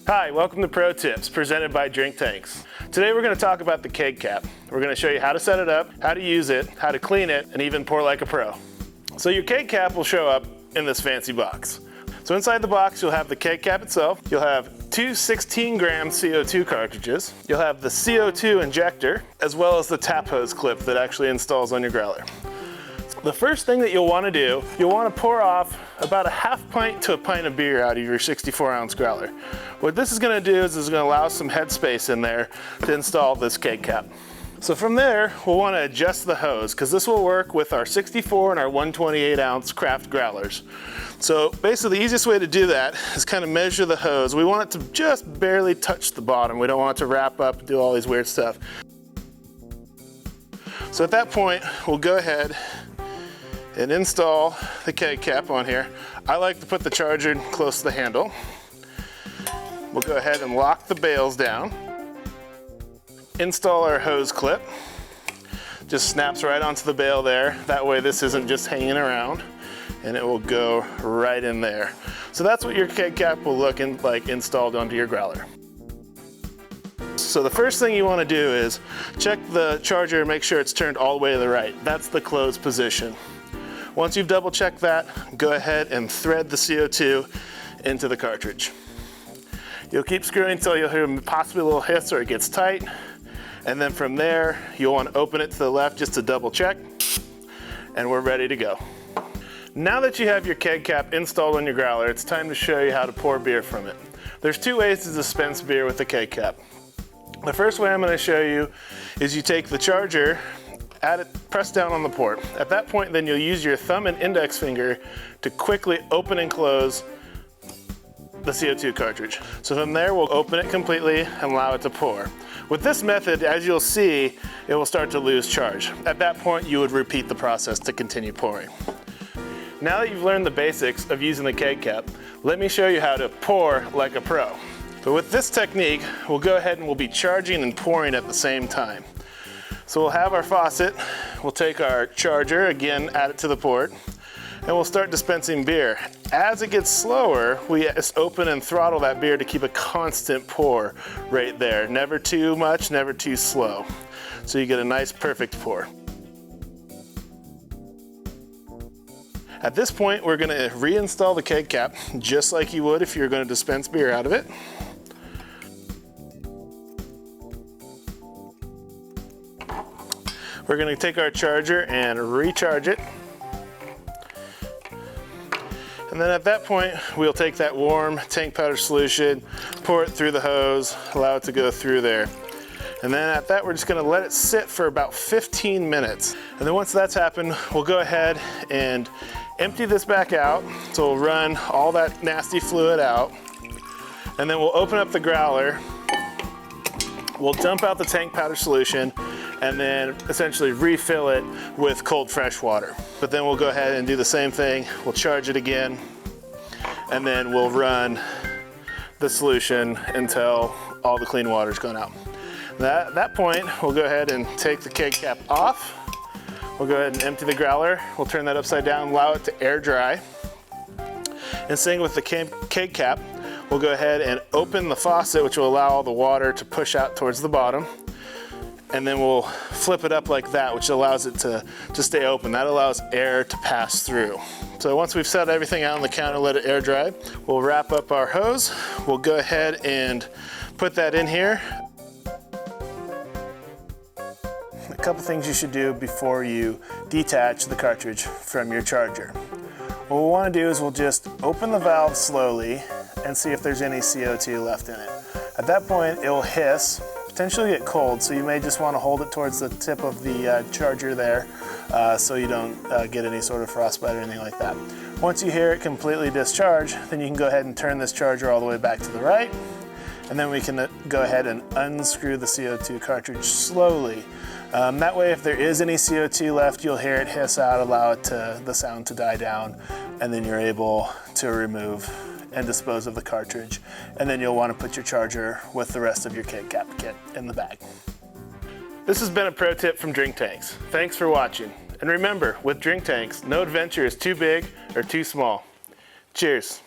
Hi, welcome to Pro Tips, presented by DrinkTanks. Today we're going to talk about the Keg Cap. We're going to show you how to set it up, how to use it, how to clean it, and even pour like a pro. So your Keg Cap will show up in this fancy box. So inside the box you'll have the Keg Cap itself, you'll have two 16-gram CO2 cartridges, you'll have the CO2 injector, as well as the tap hose clip that actually installs on your growler. The first thing that you'll want to do, you'll want to pour off about a half pint to a pint of beer out of your 64-ounce growler. What this is going to do is it's going to allow some headspace in there to install this Keg Cap. So from there, we'll want to adjust the hose because this will work with our 64 and our 128-ounce craft growlers. So basically the easiest way to do that is kind of measure the hose. We want it to just barely touch the bottom. We don't want it to wrap up and do all these weird stuff. So at that point, we'll go ahead and install the Keg Cap on here. I like to put the charger close to the handle. We'll go ahead and lock the bales down. Install our hose clip. Just snaps right onto the bale there. That way this isn't just hanging around and it will go right in there. So that's what your Keg Cap will look like installed onto your growler. So the first thing you want to do is check the charger and make sure it's turned all the way to the right. That's the closed position. Once you've double checked that, go ahead and thread the CO2 into the cartridge. You'll keep screwing until you'll hear possibly a little hiss or it gets tight. And then from there, you'll want to open it to the left just to double check. And we're ready to go. Now that you have your Keg Cap installed on your growler, it's time to show you how to pour beer from it. There's two ways to dispense beer with the Keg Cap. The first way I'm going to show you is you take the charger, press down on the port. At that point, then you'll use your thumb and index finger to quickly open and close the CO2 cartridge. So from there, we'll open it completely and allow it to pour. With this method, as you'll see, it will start to lose charge. At that point, you would repeat the process to continue pouring. Now that you've learned the basics of using the Keg Cap, let me show you how to pour like a pro. So with this technique, we'll go ahead and we'll be charging and pouring at the same time. So we'll have our faucet, we'll take our charger, again, add it to the port, and we'll start dispensing beer. As it gets slower, we just open and throttle that beer to keep a constant pour right there. Never too much, never too slow. So you get a nice, perfect pour. At this point, we're gonna reinstall the Keg Cap, just like you would if you were gonna dispense beer out of it. We're going to take our charger and recharge it. And then at that point, we'll take that warm tank powder solution, pour it through the hose, allow it to go through there. And then at that, we're just going to let it sit for about 15 minutes. And then once that's happened, we'll go ahead and empty this back out. So we'll run all that nasty fluid out. And then we'll open up the growler. We'll dump out the tank powder solution and then essentially refill it with cold fresh water. But then we'll go ahead and do the same thing. We'll charge it again, and then we'll run the solution until all the clean water's gone out. At that point, we'll go ahead and take the Keg Cap off. We'll go ahead and empty the growler. We'll turn that upside down, allow it to air dry. And same with the Keg Cap, we'll go ahead and open the faucet, which will allow all the water to push out towards the bottom. And then we'll flip it up like that, which allows it to stay open. That allows air to pass through. So once we've set everything out on the counter, let it air dry, we'll wrap up our hose. We'll go ahead and put that in here. A couple things you should do before you detach the cartridge from your charger. What we want to do is we'll just open the valve slowly and see if there's any CO2 left in it. At that point, it will hiss, potentially get cold, so you may just want to hold it towards the tip of the charger there so you don't get any sort of frostbite or anything like that. Once you hear it completely discharge, then you can go ahead and turn this charger all the way back to the right, and then we can go ahead and unscrew the CO2 cartridge slowly. That way, if there is any CO2 left, you'll hear it hiss out, allow the sound to die down, and then you're able to remove and dispose of the cartridge. And then you'll want to put your charger with the rest of your Keg Cap kit in the bag. This has been a pro tip from DrinkTanks. Thanks for watching. And remember, with DrinkTanks, no adventure is too big or too small. Cheers.